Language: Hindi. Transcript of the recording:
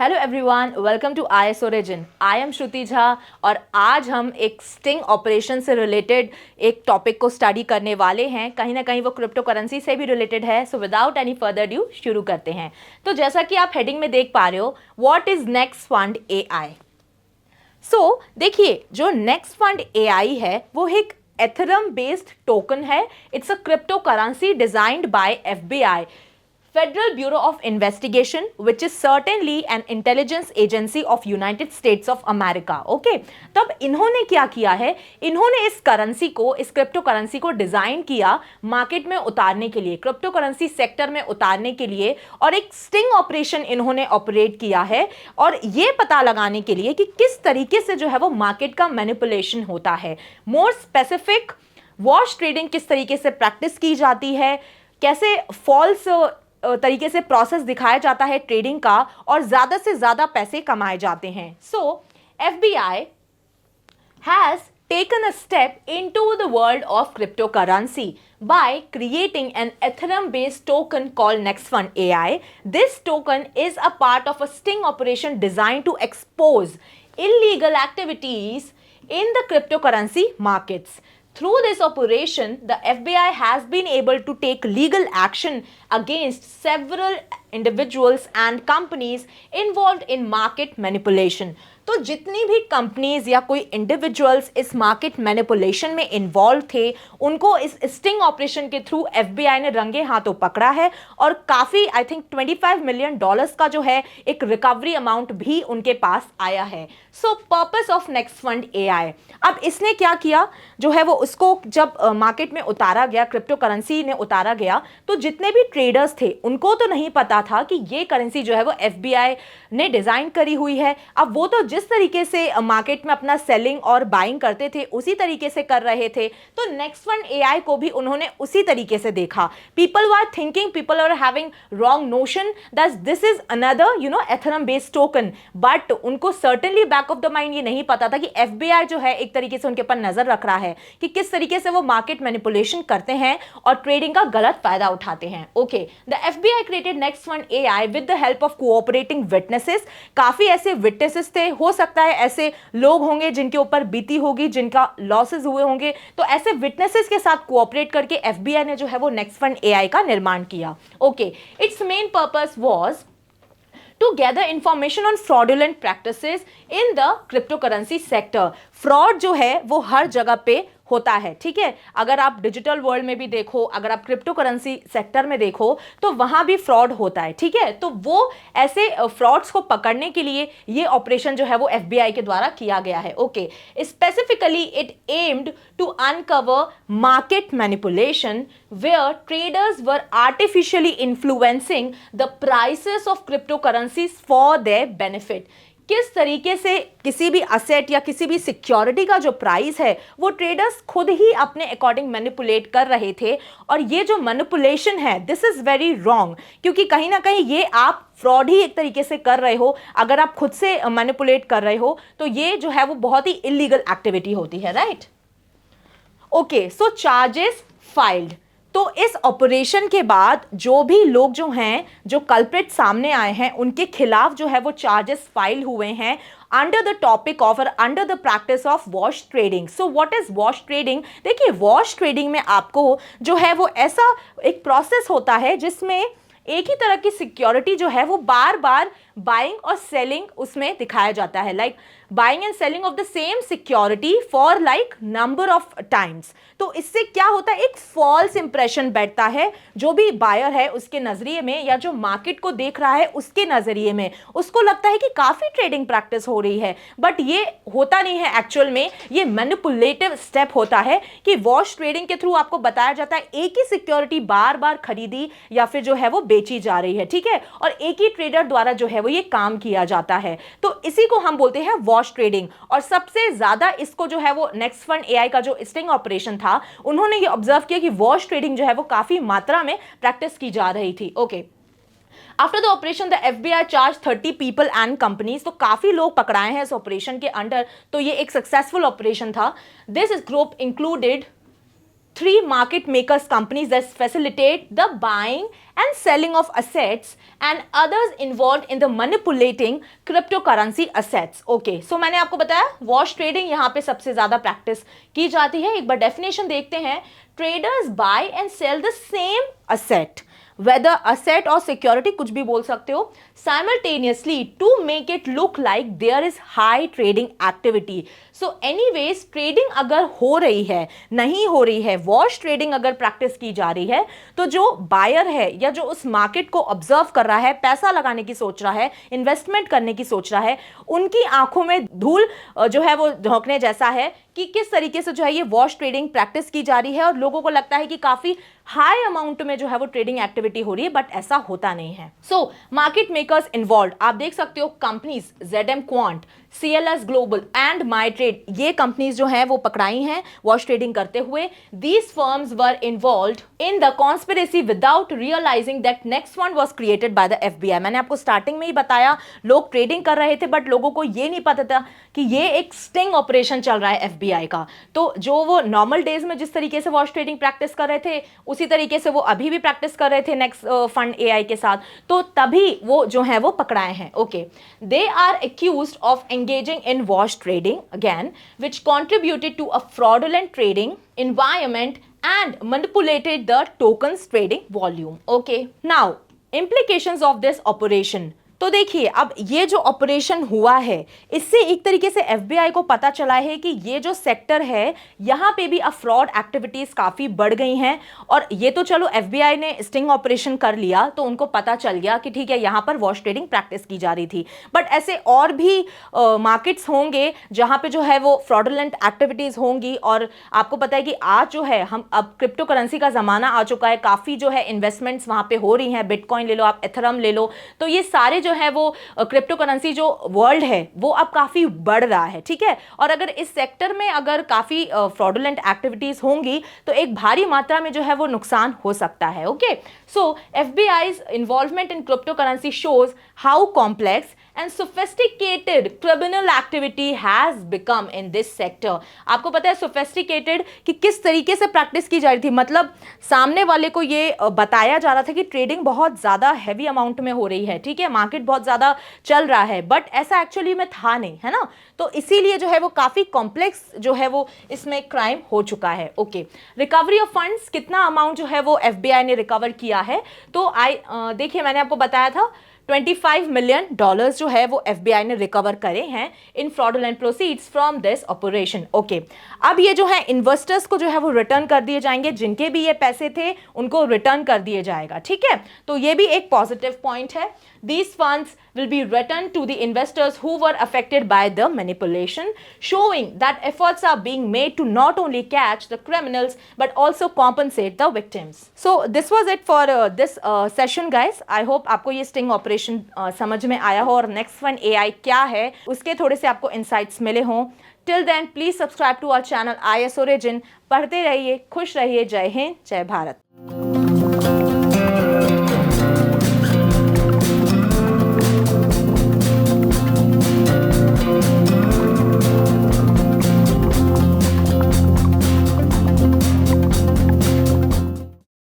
Hello everyone, welcome to IS origin. I am Shruti Jha और आज हम एक स्टिंग ऑपरेशन से रिलेटेड एक टॉपिक को स्टडी करने वाले हैं। कहीं ना कहीं वो क्रिप्टो करेंसी से भी रिलेटेड है। So without any further due शुरू करते हैं। तो जैसा कि आप हेडिंग में देख पा रहे हो, what is next fund AI। सो देखिए, जो नेक्स्ट फंड AI है वो एक एथेरियम बेस्ड टोकन है। It's a crypto currency designed bye FBI, Federal Bureau of Investigation, which is certainly an intelligence agency of United States of America. Okay? तब इन्होंने क्या किया है, इन्होंने इस करेंसी को, इस क्रिप्टो करेंसी को डिजाइन किया मार्केट में उतारने के लिए, क्रिप्टो करेंसी सेक्टर में उतारने के लिए, और एक स्टिंग ऑपरेशन इन्होंने ऑपरेट किया है और ये पता लगाने के लिए कि किस तरीके से जो है वो मार्केट का मैनिपुलेशन होता है। मोर स्पेसिफिक, वॉश ट्रेडिंग किस तरीके से प्रैक्टिस की जाती है, कैसे फॉल्स तरीके से प्रोसेस दिखाया जाता है ट्रेडिंग का और ज्यादा से ज्यादा पैसे कमाए जाते हैं। सो FBI has taken a step into the world of cryptocurrency by creating an Ethereum-based token called NextFund AI. This token is a part of a sting operation designed to expose illegal activities in the cryptocurrency markets. Through this operation, the FBI has been able to take legal action against several individuals and companies involved in market manipulation. तो जितनी भी कंपनीज या कोई इंडिविजुअल्स इस मार्केट मैनिपुलेशन में इन्वॉल्व थे, उनको इस स्टिंग ऑपरेशन के थ्रू FBI ने रंगे हाथों पकड़ा है और काफ़ी आई थिंक $25 मिलियन का जो है एक रिकवरी अमाउंट भी उनके पास आया है। सो purpose of next fund AI, अब इसने क्या किया जो है वो, उसको जब मार्केट में उतारा गया, क्रिप्टो करेंसी ने उतारा गया, तो जितने भी ट्रेडर्स थे उनको तो नहीं पता था कि ये करेंसी जो है वो FBI ने डिज़ाइन करी हुई है। अब वो तो जिस तरीके से मार्केट में अपना सेलिंग और बाइंग करते थे उसी तरीके से कर रहे थे, तो नेक्स्ट फंड AI को भी उन्होंने उसी तरीके से देखा। People were thinking, people are having wrong notion that this is another Ethereum based token, but उनको certainly back of the mind ये नहीं पता था कि FBI जो है एक तरीके से उनके ऊपर नजर रख रहा है कि किस तरीके से वो मार्केट मैनिपुलेशन करते हैं और ट्रेडिंग का गलत फायदा उठाते हैं। Okay, the FBI created next fund AI with the help of cooperating witnesses. काफी ऐसे विटनेसेस थे, हो सकता है ऐसे लोग होंगे जिनके ऊपर बीती होगी, जिनका लॉसेस हुए होंगे, तो ऐसे विटनेसेस के साथ कोऑपरेट करके FBI ने जो है वो नेक्स्ट फंड AI का निर्माण किया। Okay, it's main purpose was to gather information on fraudulent practices in the cryptocurrency sector. Fraud जो है वो हर जगह पे होता है, ठीक है। अगर आप डिजिटल वर्ल्ड में भी देखो, अगर आप क्रिप्टो करेंसी सेक्टर में देखो, तो वहां भी फ्रॉड होता है, ठीक है। तो वो ऐसे फ्रॉड्स को पकड़ने के लिए ये ऑपरेशन जो है वो FBI के द्वारा किया गया है। Okay, specifically it aimed to uncover market manipulation where traders were artificially influencing the prices of cryptocurrencies for their benefit. किस तरीके से किसी भी असेट या किसी भी सिक्योरिटी का जो प्राइस है वो ट्रेडर्स खुद ही अपने अकॉर्डिंग मैनिपुलेट कर रहे थे, और ये जो मैनिपुलेशन है दिस इज वेरी रॉन्ग, क्योंकि कहीं ना कहीं ये आप फ्रॉड ही एक तरीके से कर रहे हो। अगर आप खुद से मैनिपुलेट कर रहे हो तो ये जो है वो बहुत ही इलीगल एक्टिविटी होती है, राइट। ओके, सो चार्जेस फाइल्ड। तो इस ऑपरेशन के बाद जो भी लोग जो हैं, जो कल्प्रिट सामने आए हैं, उनके खिलाफ जो है वो चार्जेस फाइल हुए हैं अंडर द टॉपिक ऑफ और under the practice of wash trading. So what is wash trading? देखिए, वॉश ट्रेडिंग में आपको जो है वो ऐसा एक प्रोसेस होता है जिसमें एक ही तरह की सिक्योरिटी जो है वो बार बार बाइंग और सेलिंग उसमें दिखाया जाता है, like buying and selling of the same security for like number of times. तो इससे क्या होता है, एक फॉल्स इंप्रेशन बैठता है जो भी बायर है उसके नजरिए में, या जो मार्केट को देख रहा है उसके नजरिए में, उसको लगता है कि काफी ट्रेडिंग प्रैक्टिस हो रही है, बट ये होता नहीं है। एक्चुअल में ये मैनिपुलेटिव स्टेप होता है कि वॉश ट्रेडिंग के थ्रू आपको बताया जाता है एक ही सिक्योरिटी बार बार खरीदी या फिर जो है वो बेची जा रही है, ठीक है, और एक ही ट्रेडर द्वारा जो है वो ये काम किया जाता है। तो इसी को हम बोलते हैं वॉश ट्रेडिंग। और सबसे ज्यादा इसको जो है वो नेक्स्ट फंड AI का जो स्टिंग ऑपरेशन था, उन्होंने ये ऑब्जर्व किया कि वॉश ट्रेडिंग जो है वो काफी मात्रा में प्रैक्टिस की जा रही थी। Okay, after the operation the FBI charge 30 people and companies. तो काफी लोग पकड़ाए हैं इस ऑपरेशन के अंडर, तो ये एक सक्सेसफुल ऑपरेशन था। This group included three market makers companies that facilitate the buying and selling of assets and others involved in the manipulating cryptocurrency assets. Okay, so मैंने आपको बताया वॉश ट्रेडिंग यहाँ पे सबसे ज्यादा प्रैक्टिस की जाती है. एक बार डेफिनेशन देखते हैं. Traders buy and sell the same asset, whether asset or security, कुछ भी बोल सकते हो, simultaneously to make it look like there is high trading activity. So anyways, trading अगर हो रही है, नहीं हो रही है, वॉश ट्रेडिंग अगर प्रैक्टिस की जा रही है, तो जो बायर है या जो उस मार्केट को ऑब्जर्व कर रहा है, पैसा लगाने की सोच रहा है, इन्वेस्टमेंट करने की सोच रहा है, उनकी आंखों में धूल जो है वो झोंकने जैसा है कि किस तरीके से जो है ये वॉश ट्रेडिंग प्रैक्टिस की जा रही है और लोगों को लगता है कि काफी हाई अमाउंट में जो है वो ट्रेडिंग एक्टिविटी हो रही है, बट ऐसा होता नहीं है. सो मार्केट मेकर्स इन्वॉल्व, आप देख सकते हो companies ZM quant, CLS global and my trade, ये कंपनीज जो हैं वो पकड़ाई हैं वॉश ट्रेडिंग करते हुए. These firms were involved in the conspiracy without realizing that next fund was created by the FBI. मैंने आपको स्टार्टिंग में ही बताया लोग ट्रेडिंग कर रहे थे, बट लोगों को ये नहीं पता था कि ये एक स्टिंग ऑपरेशन चल रहा है FBI का. तो जो वो नॉर्मल डेज में जिस तरीके से वॉश ट्रेडिंग प्रैक्टिस कर रहे थे, उसी तरीके से वो अभी भी प्रैक्टिस कर रहे थे नेक्स्ट फंड AI के साथ, तो तभी वो जो है वो पकड़ाए हैं. Okay, they are accused of engaging in wash trading again, which contributed to a fraudulent trading environment and manipulated the tokens trading volume. Okay, now implications of this operation. तो देखिए, अब ये जो ऑपरेशन हुआ है, इससे एक तरीके से FBI को पता चला है कि ये जो सेक्टर है यहाँ पे भी अब फ्रॉड एक्टिविटीज काफ़ी बढ़ गई हैं. और ये तो चलो FBI ने स्टिंग ऑपरेशन कर लिया तो उनको पता चल गया कि ठीक है यहाँ पर वॉश ट्रेडिंग प्रैक्टिस की जा रही थी, बट ऐसे और भी मार्केट्स होंगे जहाँ पे जो है वो फ्रॉडुलेंट एक्टिविटीज़ होंगी. और आपको पता है कि आज जो है हम अब क्रिप्टो करेंसी का ज़माना आ चुका है, काफ़ी जो है इन्वेस्टमेंट्स वहाँ पे हो रही हैं, बिटकॉइन ले लो आप, एथरम ले लो, तो ये सारे जो है वो क्रिप्टो करेंसी जो वर्ल्ड है वो अब काफी बढ़ रहा है. ठीक है, और अगर इस सेक्टर में अगर काफी फ्रॉडुलेंट एक्टिविटीज होंगी तो एक भारी मात्रा में जो है वो नुकसान हो सकता है. Okay, so FBI's involvement in crypto currency shows how complex and sophisticated criminal activity has become in this sector. आपको पता है sophisticated कि किस तरीके से प्रैक्टिस की जा रही थी, मतलब सामने वाले को ये बताया जा रहा था कि ट्रेडिंग बहुत ज़्यादा हैवी अमाउंट में हो रही है. ठीक है, मार्केट बहुत ज़्यादा चल रहा है, बट ऐसा एक्चुअली में था नहीं, है ना. तो इसीलिए जो है वो काफ़ी कॉम्प्लेक्स जो है वो इसमें क्राइम हो चुका है. ओके, रिकवरी ऑफ फंड्स, कितना अमाउंट जो है वो FBI ने रिकवर किया है, तो देखिए मैंने आपको बताया था $25 मिलियन जो है वो FBI ने रिकवर करे हैं in fraudulent proceeds from this operation. Okay, अब ये जो है इन्वेस्टर्स को जो है वो रिटर्न कर दिए जाएंगे, जिनके भी ये पैसे थे उनको रिटर्न कर दिए जाएगा. ठीक है, तो ये भी एक पॉजिटिव पॉइंट है. These funds will be returned to the investors who were affected by the manipulation, showing that efforts are being made to not only catch the criminals but also compensate the victims. So this was it for this session, guys. I hope आपको ये sting operation समझ में आया हो और next one AI क्या है उसके थोड़े से आपको insights मिले हों. Till then, please subscribe to our channel IS Origin. पढ़ते रहिए, खुश रहिए. जय हिंद, जय भारत.